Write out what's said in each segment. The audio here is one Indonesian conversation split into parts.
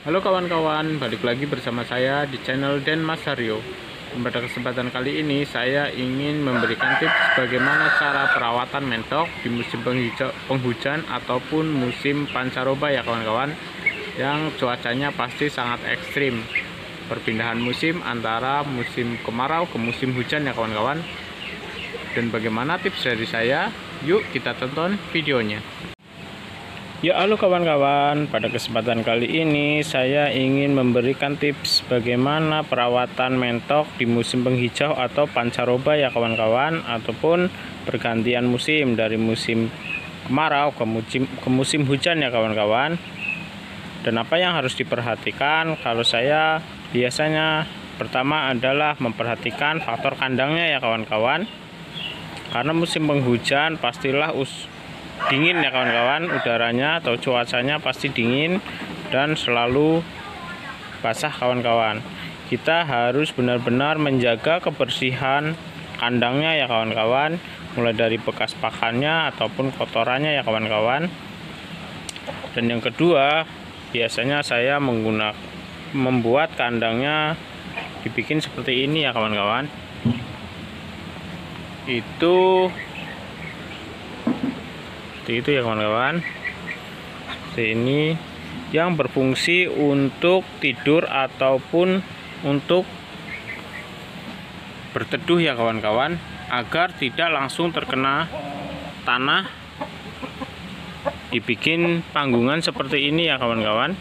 Halo kawan-kawan, balik lagi bersama saya di channel Den Mas Haryo. Pada kesempatan kali ini saya ingin memberikan tips bagaimana cara perawatan mentok di musim penghujan ataupun musim pancaroba ya kawan-kawan, yang cuacanya pasti sangat ekstrim. Perpindahan musim antara musim kemarau ke musim hujan ya kawan-kawan. Dan bagaimana tips dari saya? Yuk kita tonton videonya. Ya, halo kawan-kawan, pada kesempatan kali ini saya ingin memberikan tips bagaimana perawatan mentok di musim penghijau atau pancaroba ya kawan-kawan, ataupun pergantian musim dari musim kemarau ke musim hujan ya kawan-kawan. Dan apa yang harus diperhatikan? Kalau saya biasanya pertama adalah memperhatikan faktor kandangnya ya kawan-kawan, karena musim penghujan pastilah dingin ya kawan-kawan, udaranya atau cuacanya pasti dingin dan selalu basah kawan-kawan. Kita harus benar-benar menjaga kebersihan kandangnya ya kawan-kawan, mulai dari bekas pakannya ataupun kotorannya ya kawan-kawan. Dan yang kedua, biasanya saya membuat kandangnya dibikin seperti ini ya kawan-kawan. Itu ya kawan-kawan, seperti ini, yang berfungsi untuk tidur ataupun untuk berteduh ya kawan-kawan, agar tidak langsung terkena tanah. Dibikin panggungan seperti ini ya kawan-kawan,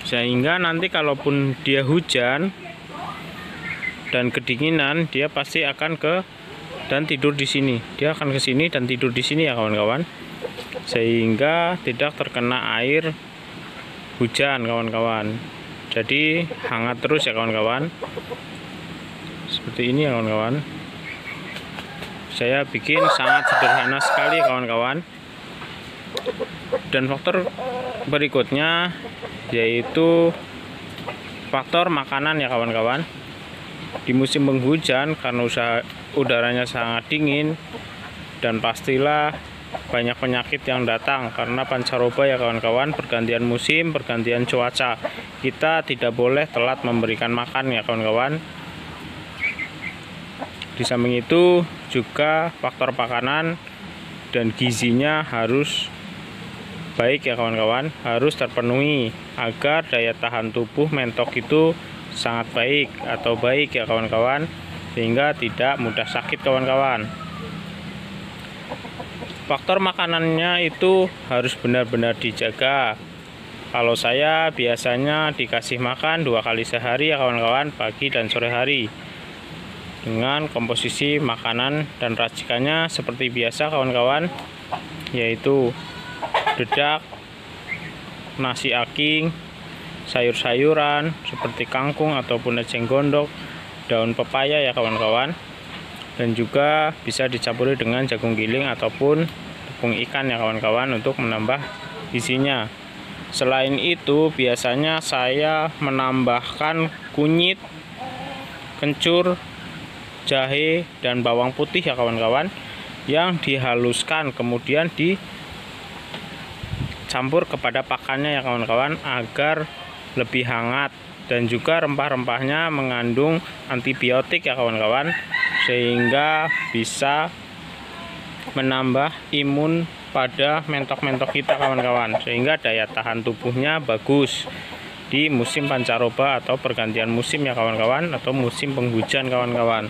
sehingga nanti kalaupun dia hujan dan kedinginan, dia pasti akan dan tidur di sini. Dia akan ke sini dan tidur di sini ya kawan-kawan, sehingga tidak terkena air hujan kawan-kawan. Jadi hangat terus ya kawan-kawan. Seperti ini ya kawan-kawan. Saya bikin sangat sederhana sekali kawan-kawan. Dan faktor berikutnya yaitu faktor makanan ya kawan-kawan. Di musim penghujan, karena udaranya sangat dingin, dan pastilah banyak penyakit yang datang karena pancaroba ya kawan-kawan, pergantian musim, pergantian cuaca. Kita tidak boleh telat memberikan makan ya kawan-kawan. Di samping itu juga faktor makanan dan gizinya harus baik ya kawan-kawan, harus terpenuhi agar daya tahan tubuh mentok itu sangat baik atau baik ya kawan-kawan, sehingga tidak mudah sakit kawan-kawan. Faktor makanannya itu harus benar-benar dijaga. Kalau saya biasanya dikasih makan 2 kali sehari ya kawan-kawan, pagi dan sore hari, dengan komposisi makanan dan racikannya seperti biasa kawan-kawan, yaitu dedak, nasi aking, sayur-sayuran seperti kangkung ataupun eceng gondok, daun pepaya ya kawan-kawan, dan juga bisa dicampuri dengan jagung giling ataupun tepung ikan ya kawan-kawan untuk menambah isinya. Selain itu biasanya saya menambahkan kunyit, kencur, jahe, dan bawang putih ya kawan-kawan, yang dihaluskan kemudian dicampur kepada pakannya ya kawan-kawan, agar lebih hangat. Dan juga rempah-rempahnya mengandung antibiotik ya kawan-kawan, sehingga bisa menambah imun pada mentok-mentok kita kawan-kawan, sehingga daya tahan tubuhnya bagus di musim pancaroba atau pergantian musim ya kawan-kawan, atau musim penghujan kawan-kawan,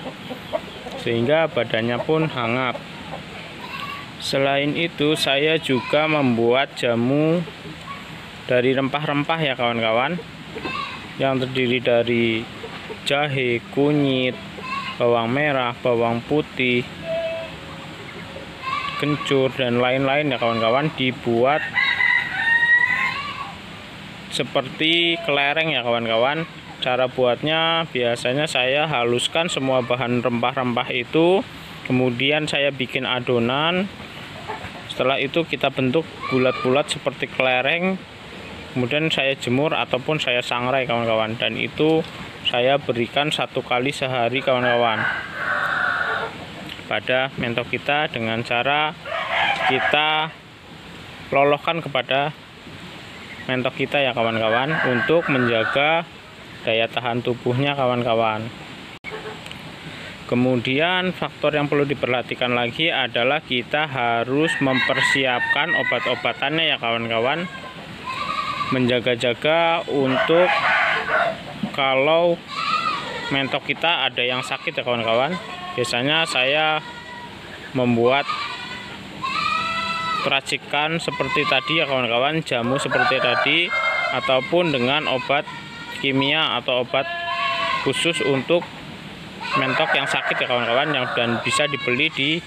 sehingga badannya pun hangat. Selain itu saya juga membuat jamu dari rempah-rempah ya kawan-kawan, yang terdiri dari jahe, kunyit, bawang merah, bawang putih, kencur, dan lain-lain ya kawan-kawan, dibuat seperti kelereng ya kawan-kawan. Cara buatnya biasanya saya haluskan semua bahan rempah-rempah itu, kemudian saya bikin adonan. Setelah itu kita bentuk bulat-bulat seperti kelereng, kemudian saya jemur ataupun saya sangrai kawan-kawan, dan itu saya berikan 1 kali sehari kawan-kawan pada mentok kita, dengan cara kita lolohkan kepada mentok kita ya kawan-kawan, untuk menjaga daya tahan tubuhnya kawan-kawan. Kemudian faktor yang perlu diperhatikan lagi adalah kita harus mempersiapkan obat-obatannya ya kawan-kawan, menjaga-jaga untuk kalau mentok kita ada yang sakit ya kawan-kawan. Biasanya saya membuat racikan seperti tadi ya kawan-kawan, jamu seperti tadi, ataupun dengan obat kimia atau obat khusus untuk mentok yang sakit ya kawan-kawan, yang dan bisa dibeli di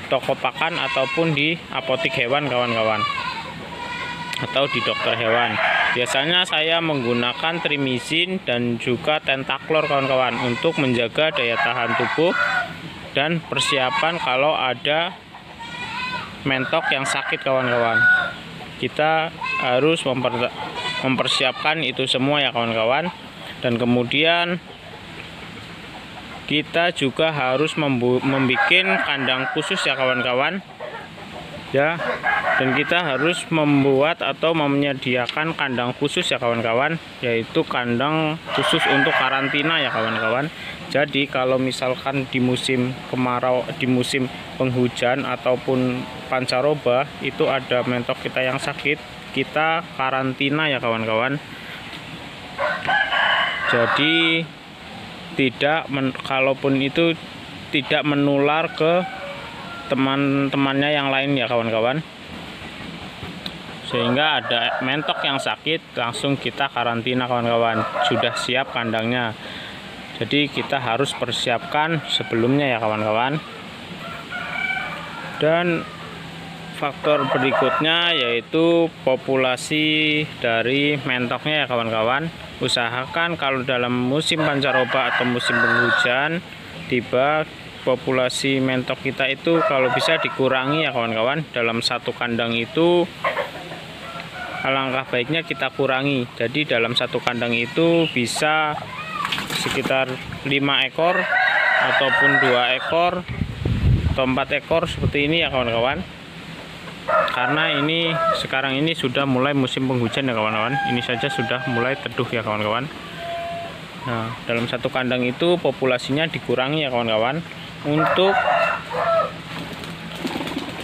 toko pakan ataupun di apotik hewan kawan-kawan, atau di dokter hewan. Biasanya saya menggunakan trimizin dan juga tentaklor kawan-kawan untuk menjaga daya tahan tubuh dan persiapan kalau ada mentok yang sakit kawan-kawan. Kita harus mempersiapkan itu semua ya kawan-kawan. Dan kemudian kita juga harus membuat kandang khusus ya kawan-kawan ya, dan kita harus membuat atau menyediakan kandang khusus ya kawan-kawan, yaitu kandang khusus untuk karantina ya kawan-kawan. Jadi kalau misalkan di musim kemarau, di musim penghujan ataupun pancaroba itu ada mentok kita yang sakit, kita karantina ya kawan-kawan. Jadi kalaupun itu tidak menular ke teman-temannya yang lain ya kawan-kawan, sehingga ada mentok yang sakit langsung kita karantina kawan-kawan, sudah siap kandangnya. Jadi kita harus persiapkan sebelumnya ya kawan-kawan. Dan faktor berikutnya yaitu populasi dari mentoknya ya kawan-kawan. Usahakan kalau dalam musim pancaroba atau musim penghujan tiba, populasi mentok kita itu kalau bisa dikurangi ya kawan-kawan. Dalam satu kandang itu alangkah baiknya kita kurangi. Jadi dalam satu kandang itu bisa sekitar 5 ekor ataupun 2 ekor atau 4 ekor seperti ini ya kawan-kawan. Karena ini sekarang ini sudah mulai musim penghujan ya kawan-kawan. Ini saja sudah mulai teduh ya kawan-kawan. Nah, dalam satu kandang itu populasinya dikurangi ya kawan-kawan, untuk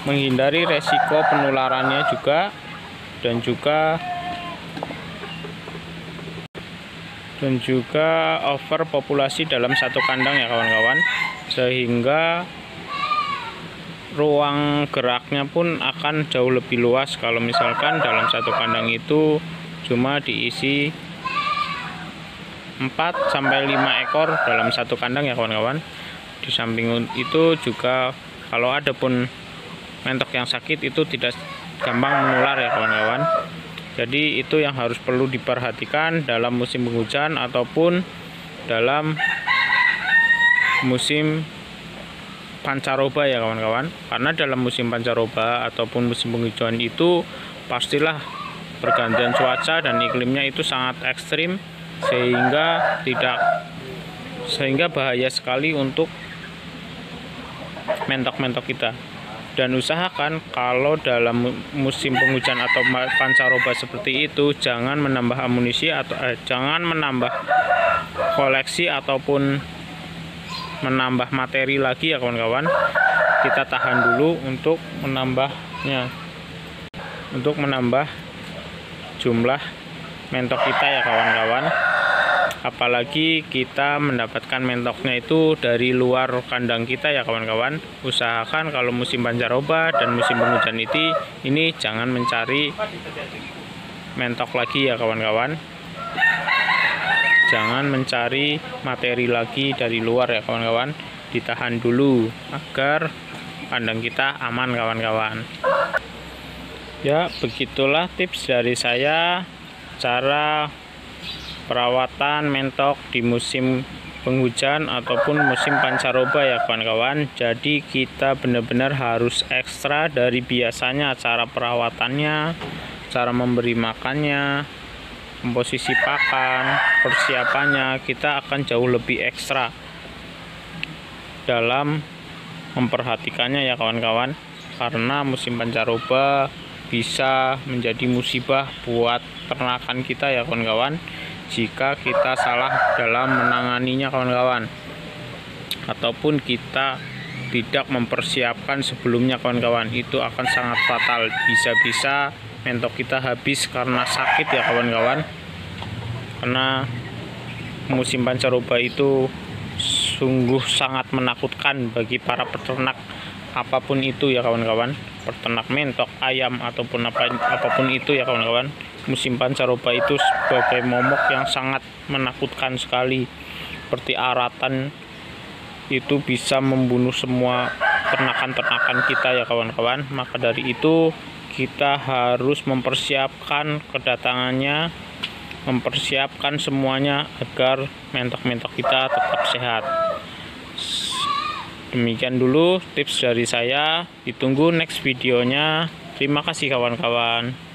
menghindari resiko penularannya juga, dan juga overpopulasi dalam satu kandang ya kawan-kawan, sehingga ruang geraknya pun akan jauh lebih luas kalau misalkan dalam satu kandang itu cuma diisi 4 sampai 5 ekor dalam satu kandang ya kawan-kawan. Di samping itu juga kalau ada pun mentok yang sakit itu tidak gampang menular ya kawan-kawan. Jadi itu yang harus perlu diperhatikan dalam musim penghujan ataupun dalam musim pancaroba ya kawan-kawan. Karena dalam musim pancaroba ataupun musim penghujan itu pastilah pergantian cuaca dan iklimnya itu sangat ekstrim, sehingga bahaya sekali untuk mentok-mentok kita. Dan usahakan kalau dalam musim penghujan atau pancaroba seperti itu jangan menambah amunisi atau jangan menambah koleksi ataupun menambah materi lagi ya kawan-kawan. Kita tahan dulu untuk menambahnya, untuk menambah jumlah mentok kita ya kawan-kawan. Apalagi kita mendapatkan mentoknya itu dari luar kandang kita ya kawan-kawan. Usahakan kalau musim pancaroba dan musim penghujan ini jangan mencari mentok lagi ya kawan-kawan. Jangan mencari materi lagi dari luar ya kawan-kawan. Ditahan dulu agar kandang kita aman kawan-kawan. Ya, begitulah tips dari saya cara perawatan mentok di musim penghujan ataupun musim pancaroba ya kawan-kawan. Jadi kita benar-benar harus ekstra dari biasanya, cara perawatannya, cara memberi makannya, komposisi pakan, persiapannya kita akan jauh lebih ekstra dalam memperhatikannya ya kawan-kawan. Karena musim pancaroba bisa menjadi musibah buat peternakan kita ya kawan-kawan, jika kita salah dalam menanganinya kawan-kawan, ataupun kita tidak mempersiapkan sebelumnya kawan-kawan, itu akan sangat fatal. Bisa-bisa mentok kita habis karena sakit ya kawan-kawan. Karena musim pancaroba itu sungguh sangat menakutkan bagi para peternak apapun itu ya kawan-kawan, peternak mentok, ayam ataupun apapun itu ya kawan-kawan. Musim pancaroba itu sebagai momok yang sangat menakutkan sekali, seperti aratan itu bisa membunuh semua ternakan-ternakan kita ya kawan-kawan. Maka dari itu kita harus mempersiapkan kedatangannya, mempersiapkan semuanya agar mentok-mentok kita tetap sehat. Demikian dulu tips dari saya, ditunggu next videonya. Terima kasih kawan-kawan.